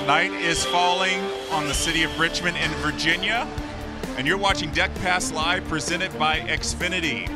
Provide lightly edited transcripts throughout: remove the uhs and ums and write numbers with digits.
Night is falling on the city of Richmond in Virginia, and you're watching Deck Pass Live presented by Xfinity.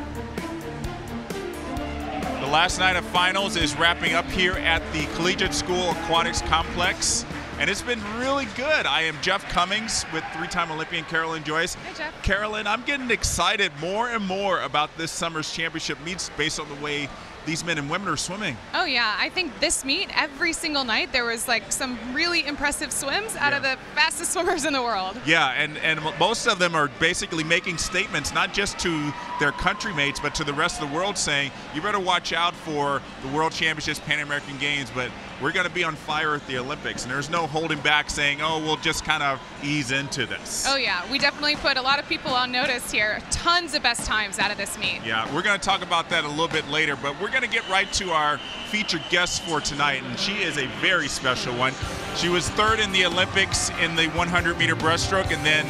The last night of finals is wrapping up here at the Collegiate School Aquatics Complex, and it's been really good. I am Jeff Cummings with three-time Olympian Carolyn Joyce. Hi, Jeff. Carolyn, I'm getting excited more and more about this summer's championship meets based on the way these men and women are swimming. Oh yeah, I think this meet, every single night, there was like some really impressive swims out of the fastest swimmers in the world. Yeah, and most of them are basically making statements, not just to their country mates, but to the rest of the world, saying, you better watch out for the World Championships, Pan American Games, but we're going to be on fire at the Olympics. And there's no holding back saying, oh, we'll just kind of ease into this. Oh yeah, we definitely put a lot of people on notice here. Tons of best times out of this meet. Yeah, we're going to talk about that a little bit later, but we're going to get right to our featured guest for tonight, and she is a very special one. She was third in the Olympics in the 100-meter breaststroke and then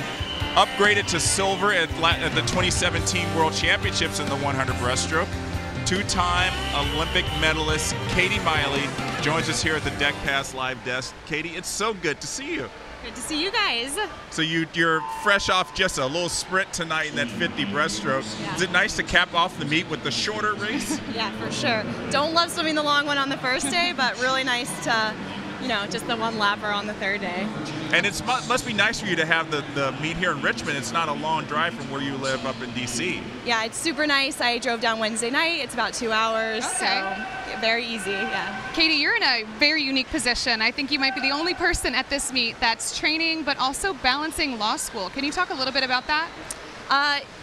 upgraded to silver at the 2017 World Championships in the 100 breaststroke. Two-time Olympic medalist Katie Meili joins us here at the Deck Pass Live desk. Katie, it's so good to see you. Good to see you guys. So you're fresh off just a little sprint tonight in that 50 breaststroke. Yeah. Is it nice to cap off the meet with the shorter race? Yeah, for sure. Don't love swimming the long one on the first day, but really nice to, just the one lapper on the third day. And it must be nice for you to have the meet here in Richmond. It's not a long drive from where you live up in D.C. Yeah, it's super nice. I drove down Wednesday night. It's about 2 hours, Okay. so very easy, yeah. Katie, you're in a very unique position. I think you might be the only person at this meet that's training but also balancing law school. Can you talk a little bit about that?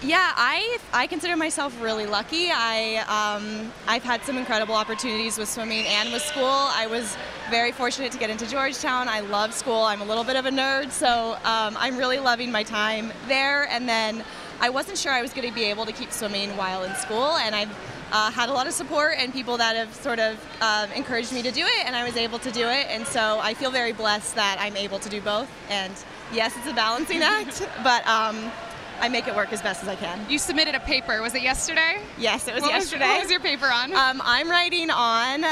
Yeah, I consider myself really lucky. I've had some incredible opportunities with swimming and with school. I was very fortunate to get into Georgetown. I love school. I'm a little bit of a nerd, so I'm really loving my time there. And then I wasn't sure I was going to be able to keep swimming while in school, and I've had a lot of support and people that have sort of encouraged me to do it, and I was able to do it. And so I feel very blessed that I'm able to do both. And yes, it's a balancing act, but I make it work as best as I can. You submitted a paper. Was it yesterday? Yes, it was yesterday. What was your paper on? I'm writing on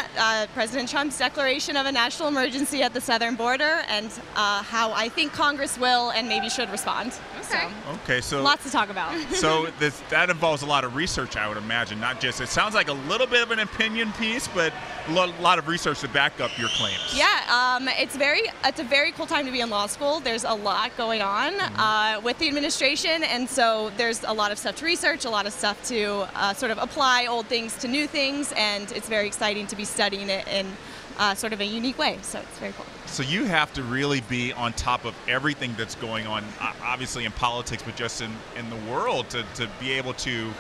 President Trump's declaration of a national emergency at the southern border and how I think Congress will and maybe should respond. Okay. Okay, so lots to talk about. So that involves a lot of research, I would imagine. Not just, it sounds like a little bit of an opinion piece, but a lot of research to back up your claims. Yeah, it's a very cool time to be in law school. There's a lot going on with the administration, and so there's a lot of stuff to research, a lot of stuff to sort of apply old things to new things, and it's very exciting to be studying it in sort of a unique way, so it's very cool. So you have to really be on top of everything that's going on, obviously in politics, but just in the world to be able to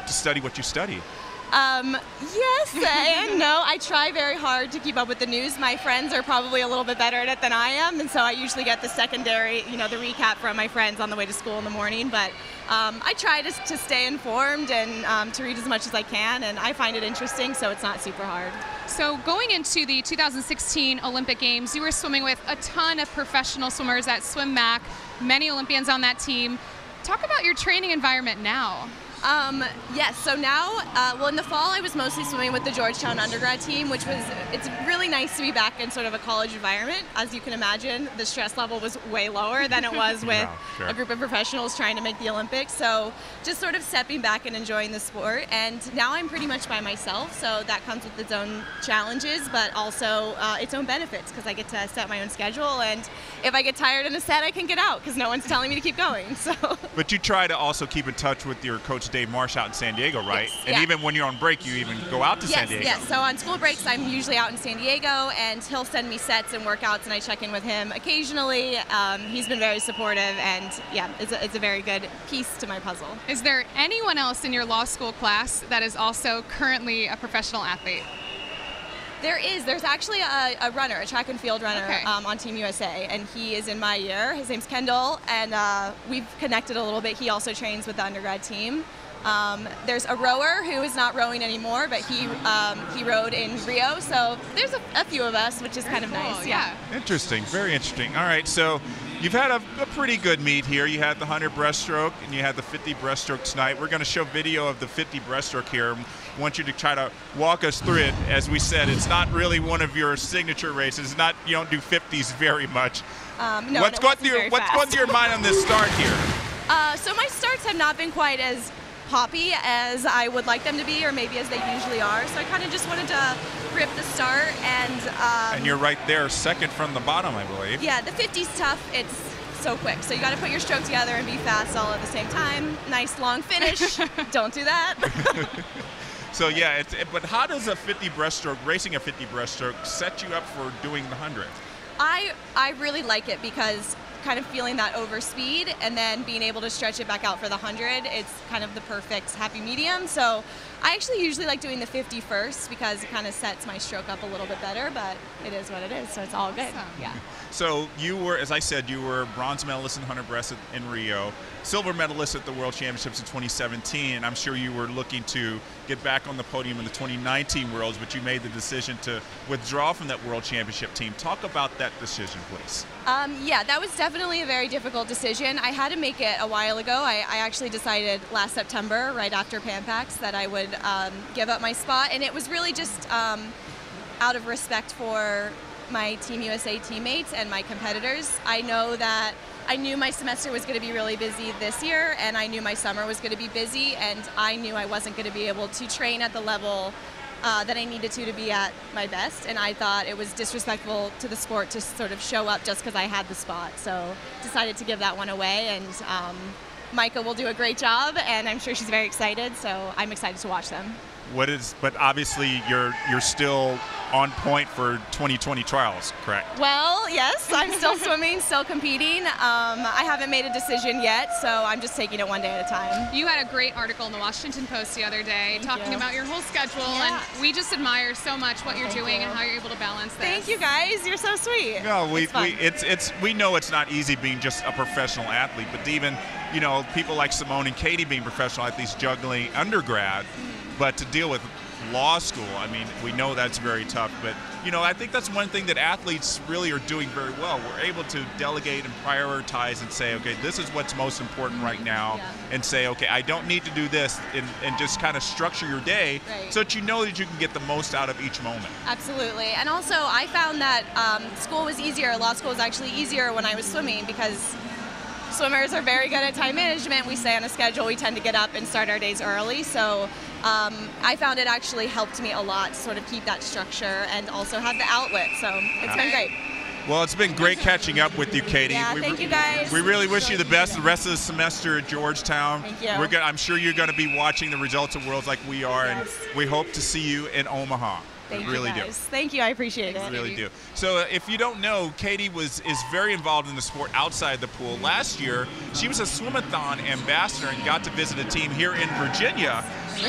study what you study. Yes and no. I try very hard to keep up with the news. My friends are probably a little bit better at it than I am, and so I usually get the secondary, the recap from my friends on the way to school in the morning. But I try to stay informed and to read as much as I can, and I find it interesting, so it's not super hard. So going into the 2016 Olympic Games, you were swimming with a ton of professional swimmers at Swim Mac, many Olympians on that team. Talk about your training environment now. Yes, so now, well, in the fall I was mostly swimming with the Georgetown undergrad team, it's really nice to be back in sort of a college environment. As you can imagine, the stress level was way lower than it was with a group of professionals trying to make the Olympics. So just sort of stepping back and enjoying the sport. And now I'm pretty much by myself, so that comes with its own challenges, but also its own benefits, because I get to set my own schedule, and if I get tired in a set, I can get out, because no one's telling me to keep going. So. But you try to also keep in touch with your coach Dave Marsh out in San Diego, right? Yes, and even when you're on break, you even go out to San Diego. Yes, so on school breaks, I'm usually out in San Diego, and he'll send me sets and workouts, and I check in with him occasionally. He's been very supportive, and yeah, it's a very good piece to my puzzle. Is there anyone else in your law school class that is also currently a professional athlete? There's actually a runner, a track and field runner on Team USA, and he is in my year. His name's Kendall, and we've connected a little bit. He also trains with the undergrad team. There's a rower who is not rowing anymore, but he rowed in Rio, so there's a few of us, which is kind of nice. Yeah. Interesting, very interesting. All right, so You've had a pretty good meet here. You had the 100 breaststroke and you had the 50 breaststroke tonight. We're going to show video of the 50 breaststroke here. I want you to try to walk us through it. As we said, it's not really one of your signature races. It's not, you don't do 50s very much. No, what's going through your mind on this start here? So my starts have not been quite as poppy as I would like them to be, or maybe as they usually are. So I kind of just wanted to rip the start. And you're right there, second from the bottom, I believe. Yeah, the 50's tough. It's so quick. So you got to put your stroke together and be fast all at the same time. Nice long finish. Don't do that. So yeah, but how does a 50 breaststroke, racing a 50 breaststroke, set you up for doing the 100? I really like it because kind of feeling that overspeed and then being able to stretch it back out for the 100, it's kind of the perfect happy medium. So I actually usually like doing the 50 first because it kind of sets my stroke up a little bit better, but it is what it is, so it's all good. Awesome. Yeah. So you were, as I said, you were bronze medalist in 100 breast in Rio, silver medalist at the World Championships in 2017, and I'm sure you were looking to get back on the podium in the 2019 Worlds, but you made the decision to withdraw from that World Championship team. Talk about that decision, please. Yeah, that was definitely a very difficult decision. I had to make it a while ago. I actually decided last September, right after Pan Pacs, that I would give up my spot, and it was really just out of respect for my Team USA teammates and my competitors. I knew my semester was going to be really busy this year, and I knew my summer was going to be busy, and I knew I wasn't going to be able to train at the level that I needed to be at my best, and I thought it was disrespectful to the sport to sort of show up just because I had the spot. So decided to give that one away, and Micah will do a great job, and I'm sure she's very excited, so I'm excited to watch them. But obviously you're still on point for 2020 trials, correct? Well, yes, I'm still swimming, still competing. I haven't made a decision yet, so I'm just taking it one day at a time. You had a great article in the Washington Post the other day talking about your whole schedule, and we just admire so much what you're doing and how you're able to balance this. Thank you guys, you're so sweet. No, we know it's not easy being just a professional athlete, but even, you know, people like Simone and Katie being professional athletes juggling undergrad, but to deal with law school, I mean, we know that's very tough, but, you know, I think that's one thing that athletes really are doing very well. We're able to delegate and prioritize and say, okay, this is what's most important right now, and say, okay, I don't need to do this, and just kind of structure your day so that you know that you can get the most out of each moment. Absolutely. And also, I found that school was easier, law school was actually easier when I was swimming, because swimmers are very good at time management. We stay on a schedule. We tend to get up and start our days early. So I found it actually helped me a lot to sort of keep that structure and also have the outlet. So it's been great. Well, it's been great catching up with you, Katie. Yeah, thank you guys. We really wish you the best the rest of the semester at Georgetown. Thank you. I'm sure you're going to be watching the results of Worlds like we are, and we hope to see you in Omaha. Thank really you guys. do. Thank you. I appreciate it. Really do. So if you don't know, Katie is very involved in the sport outside the pool. Last year, she was a swimathon ambassador and got to visit a team here in Virginia.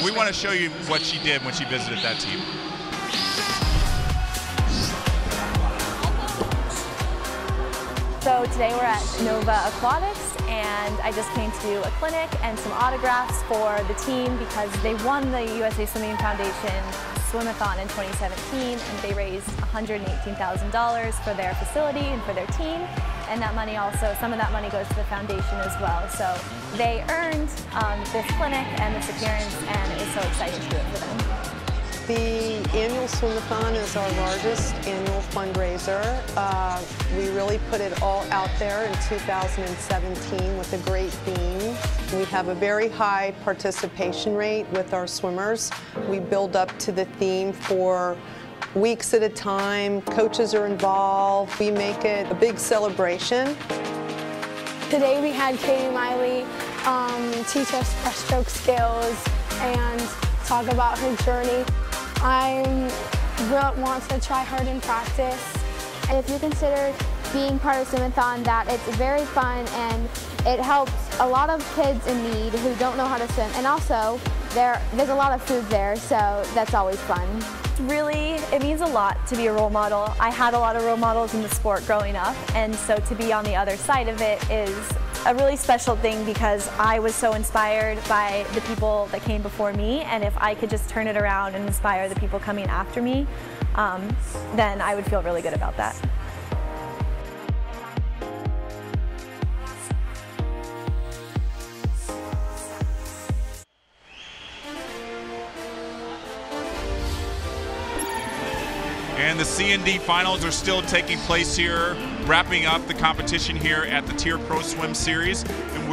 We want to show you what she did when she visited that team. So today we're at Nova Aquatics, and I just came to do a clinic and some autographs for the team because they won the USA Swimming Foundation Swimathon in 2017, and they raised $118,000 for their facility and for their team, and that money also, some of that money goes to the foundation as well. So they earned this clinic and this appearance, and it was so exciting to do it for them. The annual Swimathon is our largest annual fundraiser. We really put it all out there in 2017 with a great theme. We have a very high participation rate with our swimmers. We build up to the theme for weeks at a time. Coaches are involved. We make it a big celebration. Today we had Katie Meili teach us breaststroke skills and talk about her journey. I want to try hard in practice. And if you consider being part of Swimathon, that it's very fun and it helps a lot of kids in need who don't know how to swim. And also, there's a lot of food there, so that's always fun. Really, it means a lot to be a role model. I had a lot of role models in the sport growing up, and so to be on the other side of it is a really special thing because I was so inspired by the people that came before me, and if I could just turn it around and inspire the people coming after me, then I would feel really good about that. And the C&D finals are still taking place here, wrapping up the competition here at the TYR Pro Swim Series. And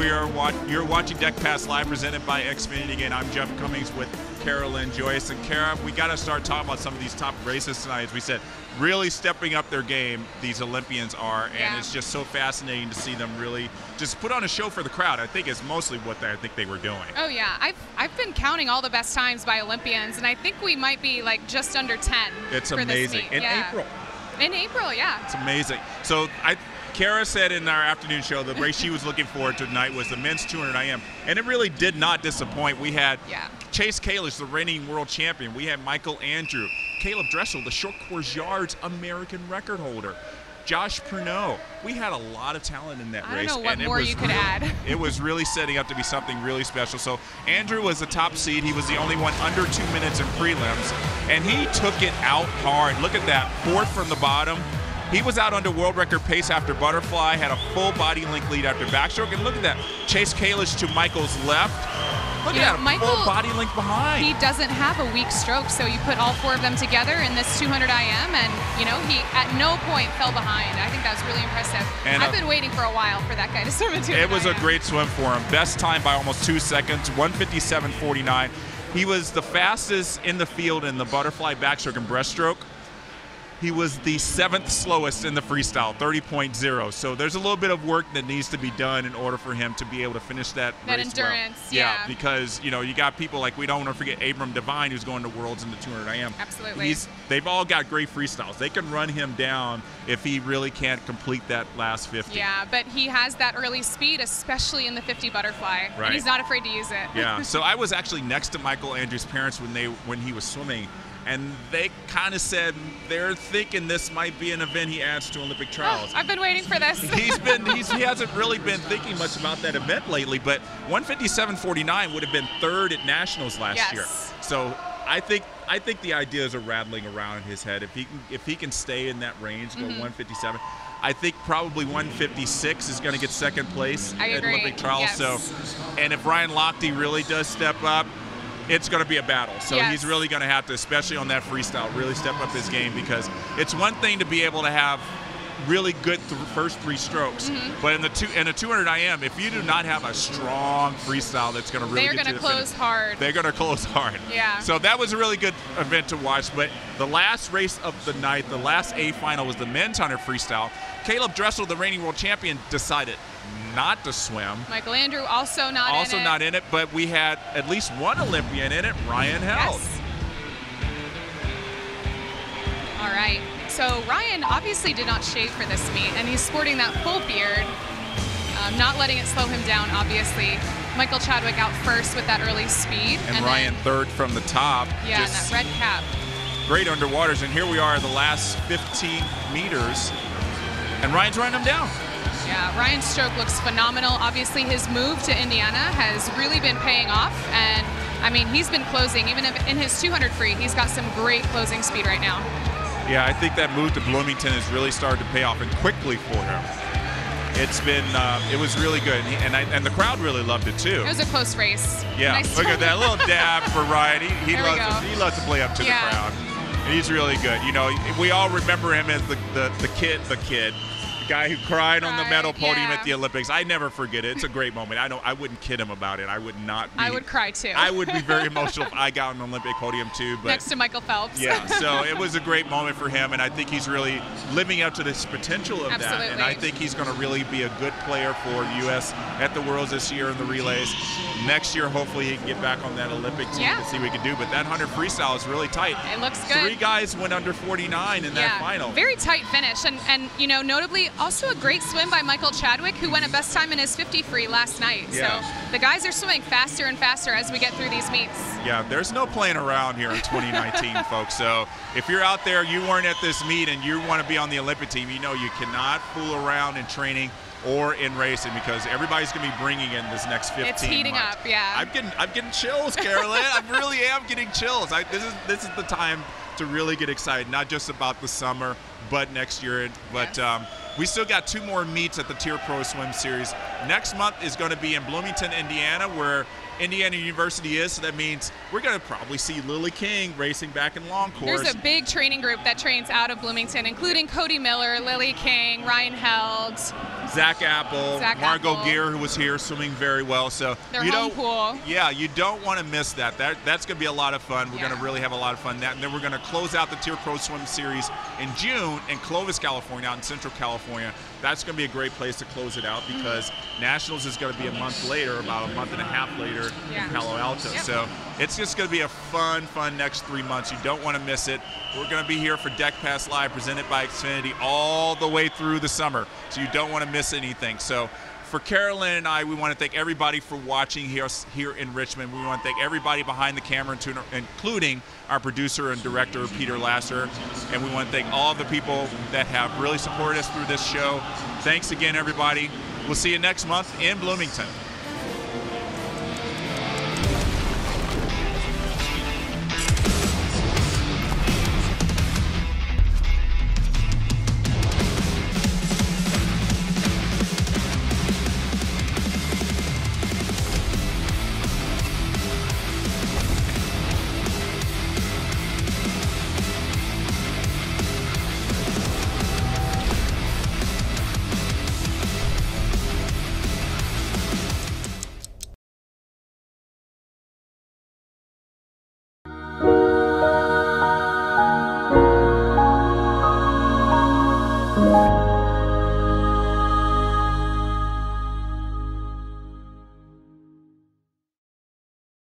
you're watching Deck Pass Live, presented by Xfinity. Again, I'm Jeff Cummings with Carolyn Joyce. And Kara, we got to start talking about some of these top races tonight. As we said, really stepping up their game, these Olympians are, and it's just so fascinating to see them really just put on a show for the crowd. I think is mostly what I think they were doing. Oh yeah, I've been counting all the best times by Olympians, and I think we might be like just under 10. It's for amazing. This meet. April. In April, yeah. It's amazing. So Kara said in our afternoon show the race she was looking forward to tonight was the men's 200 IM, and it really did not disappoint. We had Chase Kalish, the reigning world champion. We had Michael Andrew, Caleb Dressel, the short course yards American record holder, Josh Pernod. We had a lot of talent in that race. I don't know what more you could add. It was really setting up to be something really special. So Andrew was the top seed. He was the only one under 2 minutes in prelims, and he took it out hard. Look at that, fourth from the bottom. He was out under world record pace after butterfly, had a full body link lead after backstroke, and look at that, Chase Kalish to Michael's left. Look at that, Michael, full body link behind. He doesn't have a weak stroke, so you put all four of them together in this 200 IM, and he at no point fell behind. I think that was really impressive. And I've been waiting for a while for that guy to swim into it. It was a great swim for him. Best time by almost 2 seconds, 1:57.49. He was the fastest in the field in the butterfly backstroke and breaststroke. He was the 7th slowest in the freestyle, 30.0. So there's a little bit of work that needs to be done in order for him to be able to finish that race endurance, well. Yeah, because you got people like, we don't want to forget Abram Devine, who's going to Worlds in the 200 IM. Absolutely. They've all got great freestyles. They can run him down if he really can't complete that last 50. Yeah, but he has that early speed, especially in the 50 butterfly, and he's not afraid to use it. Yeah. So I was actually next to Michael Andrews' parents when he was swimming. And they kind of said they're thinking this might be an event he adds to Olympic trials. I've been waiting for this. He hasn't really been thinking much about that event lately, but 1:57.49 would have been 3rd at nationals last year. So I think the ideas are rattling around in his head. If he can stay in that range, go 1:57. I think probably 1:56 is going to get 2nd place at Olympic trials. Yes. So, and if Ryan Lochte really does step up, it's going to be a battle. So he's really going to have to, especially on that freestyle, really step up his game, because it's one thing to be able to have really good first 3 strokes, but in the 200 IM, if you do not have a strong freestyle that's going to really get to the finish, they're going to close hard. Yeah. So that was a really good event to watch. But the last race of the night, the last A final, was the men's 100 freestyle. Caleb Dressel, the reigning world champion, decided not to swim. Michael Andrew also not in it, but we had at least one Olympian in it, Ryan Held. Yes. All right. So Ryan obviously did not shave for this meet, and he's sporting that full beard, not letting it slow him down, obviously. Michael Chadwick out first with that early speed. And Ryan third from the top. Yeah, and that red cap. Great underwaters, and here we are the last 15 meters, and Ryan's running them down. Yeah, Ryan's stroke looks phenomenal. Obviously, his move to Indiana has really been paying off, and I mean, he's been closing. Even in his 200 free, he's got some great closing speed right now. Yeah, I think that move to Bloomington has really started to pay off, and quickly for him. It's been, it was really good, and the crowd really loved it too. It was a close race. Yeah, look at that little dab for Ryan. He loves to play up to the crowd. And he's really good. We all remember him as the kid. Guy who cried on the medal podium at the Olympics. I never forget it. It's a great moment. I wouldn't kid him about it. I would not be. I would cry too. I would be very emotional if I got on an Olympic podium too. But next to Michael Phelps. Yeah, so it was a great moment for him, and I think he's really living up to this potential of that. And I think he's going to really be a good player for the U.S. at the Worlds this year in the relays. Next year, hopefully he can get back on that Olympic team and see what he can do. But that 100 freestyle is really tight. It looks good. 3 guys went under 49 in that final. Very tight finish, and notably also a great swim by Michael Chadwick, who went a best time in his 50 free last night. Yeah. So the guys are swimming faster and faster as we get through these meets. Yeah, there's no playing around here in 2019, folks. So if you're out there, you weren't at this meet, and you want to be on the Olympic team, you cannot fool around in training or in racing, because everybody's going to be bringing in this next 15 It's heating months. up, yeah. I'm getting chills, Carolyn. I really am getting chills. This is the time to really get excited, not just about the summer, but next year. But we still got 2 more meets at the TYR Pro Swim Series. Next month is going to be in Bloomington, Indiana, where Indiana University is, so that means we're going to probably see Lily King racing back in long course. There's a big training group that trains out of Bloomington, including Cody Miller, Lily King, Ryan Held, Zach Apple, Margot Apple. Gear, who was here swimming very well. So Their you home don't, pool. Yeah, you don't want to miss that. That's going to be a lot of fun. We're going to really have a lot of fun. And then we're going to close out the TYR Pro Swim Series in June in Clovis, California, out in Central California. That's going to be a great place to close it out because Nationals is going to be a month later, about a month and a half later in Palo Alto. Yep. So it's just going to be a fun next 3 months. You don't want to miss it. We're going to be here for Deck Pass Live, presented by Xfinity, all the way through the summer. So you don't want to miss anything. So for Carolyn and I, we want to thank everybody for watching here in Richmond. We want to thank everybody behind the camera, including our producer and director, Peter Lasser. And we want to thank all of the people that have really supported us through this show. Thanks again, everybody. We'll see you next month in Bloomington.